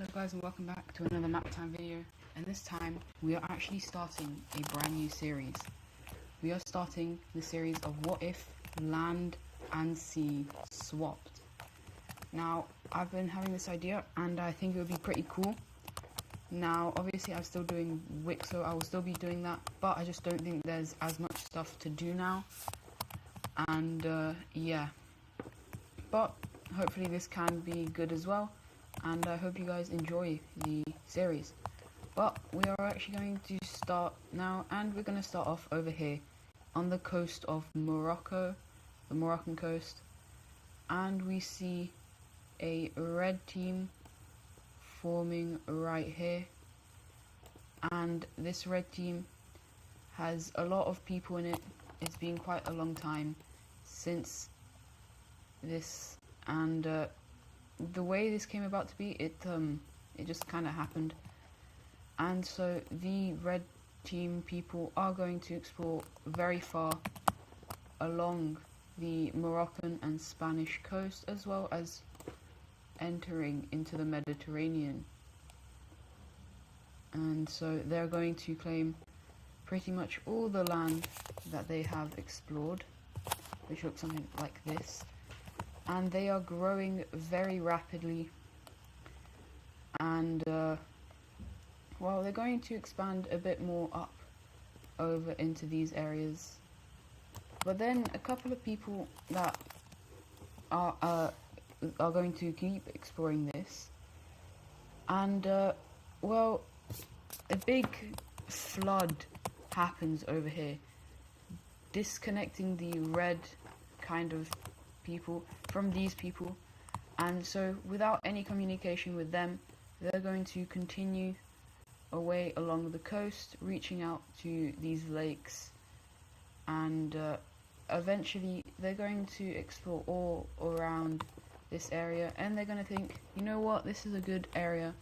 Hello guys, and welcome back to another map time video, and this time we are actually starting a brand new series. We are starting the series of what if land and sea swapped. Now I've been having this idea and I think it would be pretty cool. Now obviously I'm still doing Wix, so I will still be doing that, but I just don't think there's as much stuff to do now, and yeah, but hopefully this can be good as well, and I hope you guys enjoy the series. But we are actually going to start now, and we're going to start off over here on the coast of Morocco, the Moroccan coast, and we see a red team forming right here, and this red team has a lot of people in it. It's been quite a long time since this, and the way this came about to be, it just kind of happened. And so the red team people are going to explore very far along the Moroccan and Spanish coast, as well as entering into the Mediterranean. And so they're going to claim pretty much all the land that they have explored, which looks something like this. And they are growing very rapidly, and well, they're going to expand a bit more up over into these areas. But then a couple of people that are going to keep exploring this, and well, a big flood happens over here, disconnecting the red kind of people from these people, and so without any communication with them, they're going to continue away along the coast, reaching out to these lakes, and eventually they're going to explore all around this area, and they're going to think, you know what, this is a good area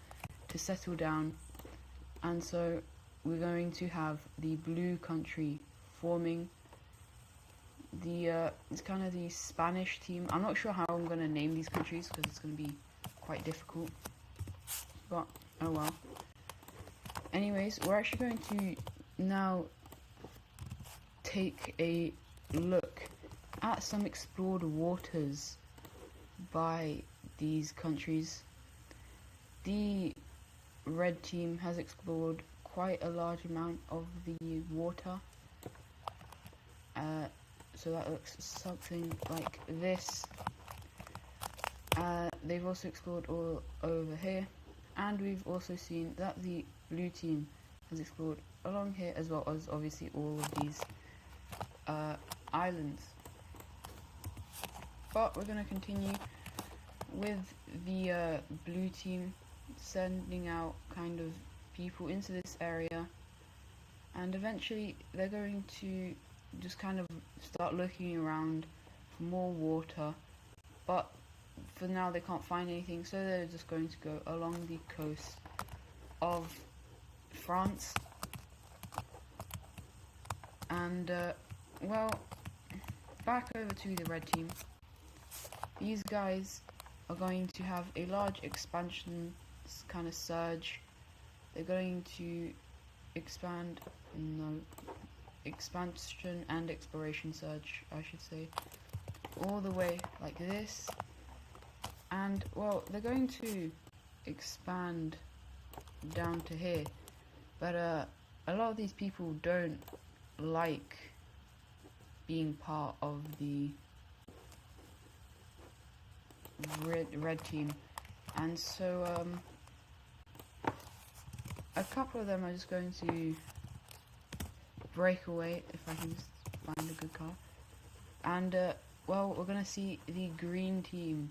to settle down. And so we're going to have the blue country forming. It's kind of the Spanish team. I'm not sure how I'm going to name these countries because it's going to be quite difficult, but oh well. Anyways, we're actually going to now take a look at some explored waters by these countries. The red team has explored quite a large amount of the water. So that looks something like this. They've also explored all over here, and we've also seen that the blue team has explored along here, as well as obviously all of these islands. But we're going to continue with the blue team sending out kind of people into this area, and eventually they're going to just kind of start looking around for more water, but for now they can't find anything, so they're just going to go along the coast of France. And well, back over to the red team. These guys are going to have a large expansion kind of surge. They're going to expansion and exploration surge, I should say, all the way like this. And well, they're going to expand down to here, but a lot of these people don't like being part of the red team, and so a couple of them are just going to break away, if I can just find a good car. And well, we're going to see the green team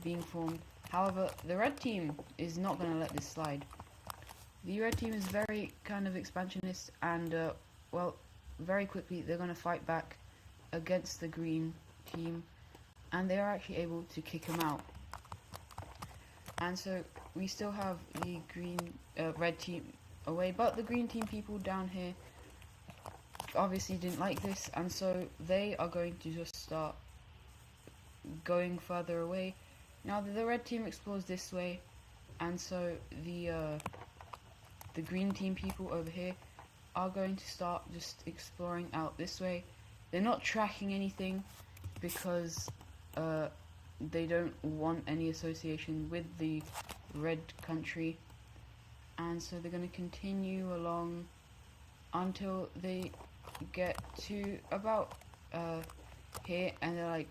being formed. However, the red team is not going to let this slide. The red team is very kind of expansionist, and well, very quickly they're going to fight back against the green team, and they are actually able to kick them out. And so we still have the red team away, but the green team people down here obviously didn't like this, and so they are going to just start going further away. Now the red team explores this way, And so the green team people over here are going to start just exploring out this way. They're not tracking anything because they don't want any association with the red country, and so they're going to continue along until they get to about here, and they're like,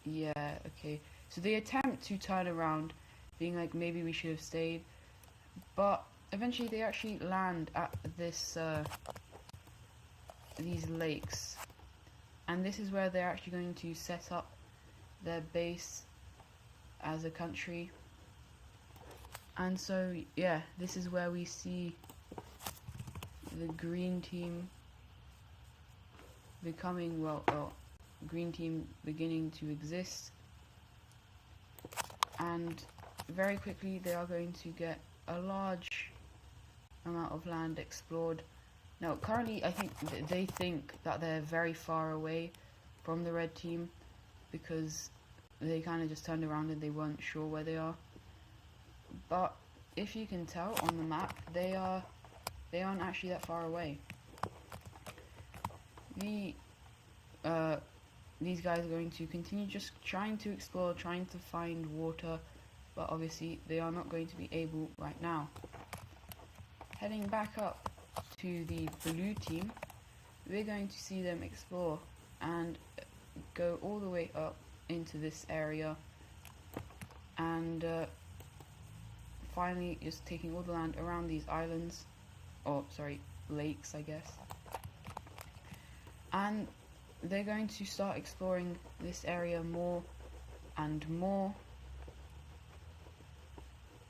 yeah, okay. So they attempt to turn around, being like, maybe we should have stayed, but eventually they actually land at this these lakes, and this is where they're actually going to set up their base as a country. And so yeah, this is where we see the green team becoming, green team beginning to exist, and very quickly they are going to get a large amount of land explored. Now currently I think they think that they're very far away from the red team because they kind of just turned around and they weren't sure where they are. But if you can tell on the map, they aren't actually that far away. These guys are going to continue just trying to explore, trying to find water, but obviously they are not going to be able right now. Heading back up to the blue team, we're going to see them explore and go all the way up into this area, and finally just taking all the land around these islands, or sorry, lakes I guess, and they're going to start exploring this area more and more,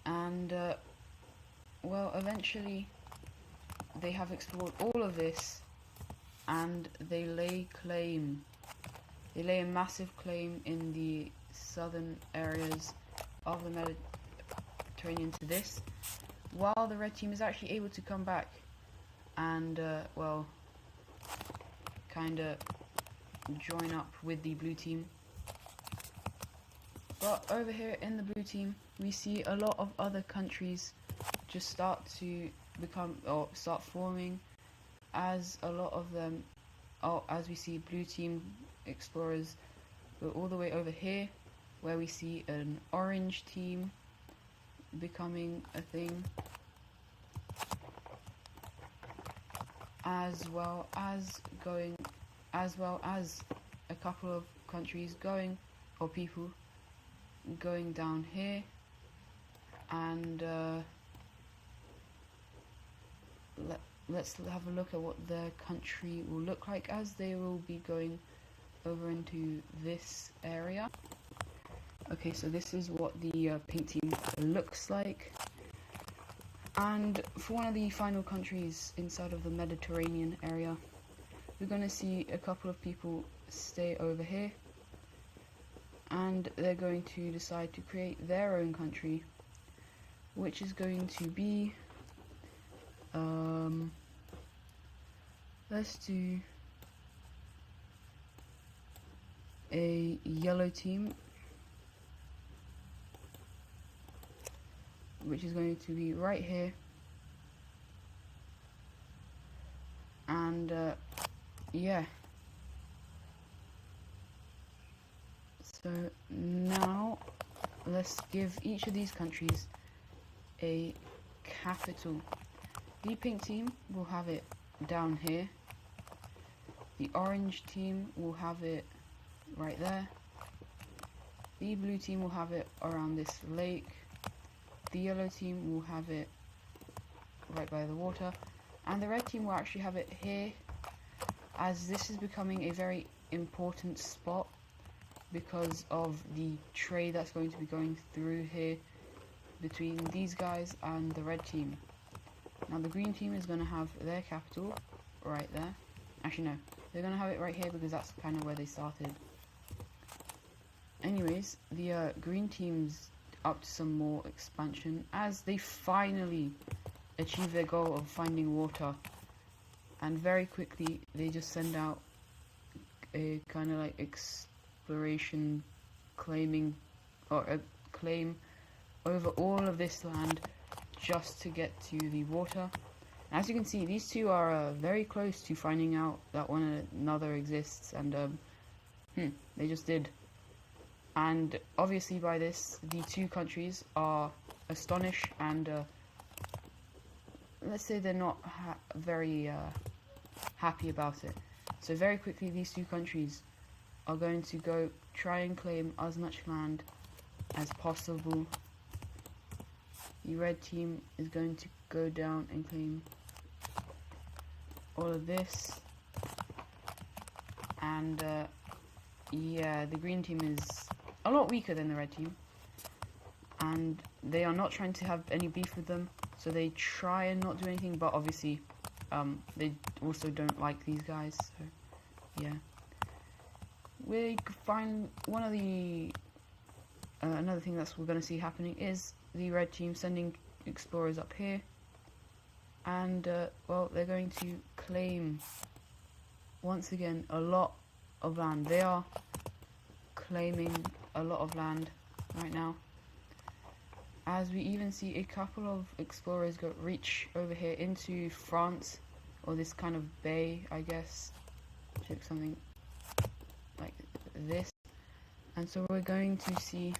and well, eventually they have explored all of this, and they lay a massive claim in the southern areas of the Mediterranean to this, while the red team is actually able to come back and well, kind of join up with the blue team. But over here in the blue team, we see a lot of other countries just start to become, or start forming, as a lot of them, as we see blue team explorers go all the way over here, where we see an orange team becoming a thing, as well as a couple of countries going, or people going down here, and let's have a look at what their country will look like as they will be going over into this area. Okay, so this is what the pink team looks like, and for one of the final countries inside of the Mediterranean area, we're going to see a couple of people stay over here, and they're going to decide to create their own country, which is going to be let's do a yellow team, which is going to be right here, and yeah, so now let's give each of these countries a capital. The pink team will have it down here, the orange team will have it right there, the blue team will have it around this lake, the yellow team will have it right by the water, and the red team will actually have it here, as this is becoming a very important spot because of the trade that's going to be going through here between these guys and the red team. Now the green team is going to have their capital right there. Actually no, they're going to have it right here because that's kind of where they started. Anyways, the green team's up to some more expansion as they finally achieve their goal of finding water, and very quickly they just send out a kind of like exploration claiming, or a claim over all of this land just to get to the water. As you can see, these two are very close to finding out that one another exists, and they just did. And obviously by this, the two countries are astonished, and let's say they're not very happy about it. So very quickly, these two countries are going to go try and claim as much land as possible. The red team is going to go down and claim all of this, and yeah, the green team is a lot weaker than the red team, and they are not trying to have any beef with them, so they try and not do anything, but obviously they also don't like these guys, so yeah. We find one of the another thing that we're going to see happening is the red team sending explorers up here, and well, they're going to claim once again a lot of land. They are claiming a lot of land right now, as we even see a couple of explorers reach over here into France, or this kind of bay, I guess, something like this. And so we're going to see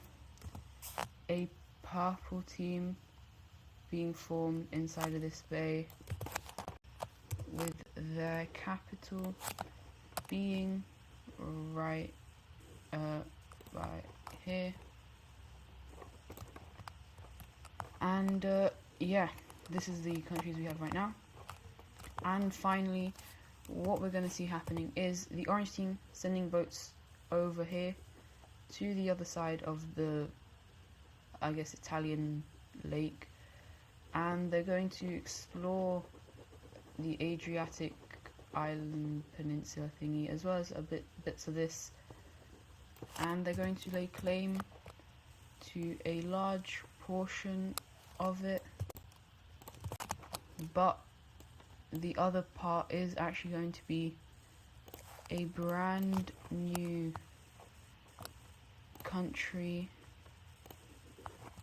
a purple team being formed inside of this bay, with their capital being right here. And yeah, this is the countries we have right now. And finally, what we're going to see happening is the orange team sending boats over here to the other side of the, I guess, Italian lake, and they're going to explore the Adriatic island peninsula thingy, as well as bits of this, and they're going to lay claim to a large portion of it, but the other part is actually going to be a brand new country,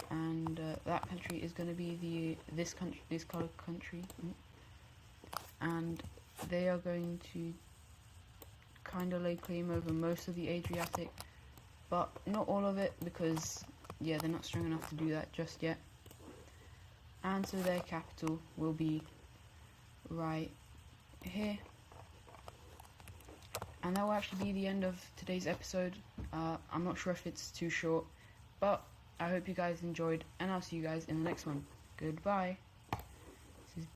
and that country is going to be this colored country, and they are going to kind of lay claim over most of the Adriatic, but not all of it, because yeah, they're not strong enough to do that just yet. And so their capital will be right here. And that will actually be the end of today's episode. I'm not sure if it's too short, but I hope you guys enjoyed, and I'll see you guys in the next one. Goodbye.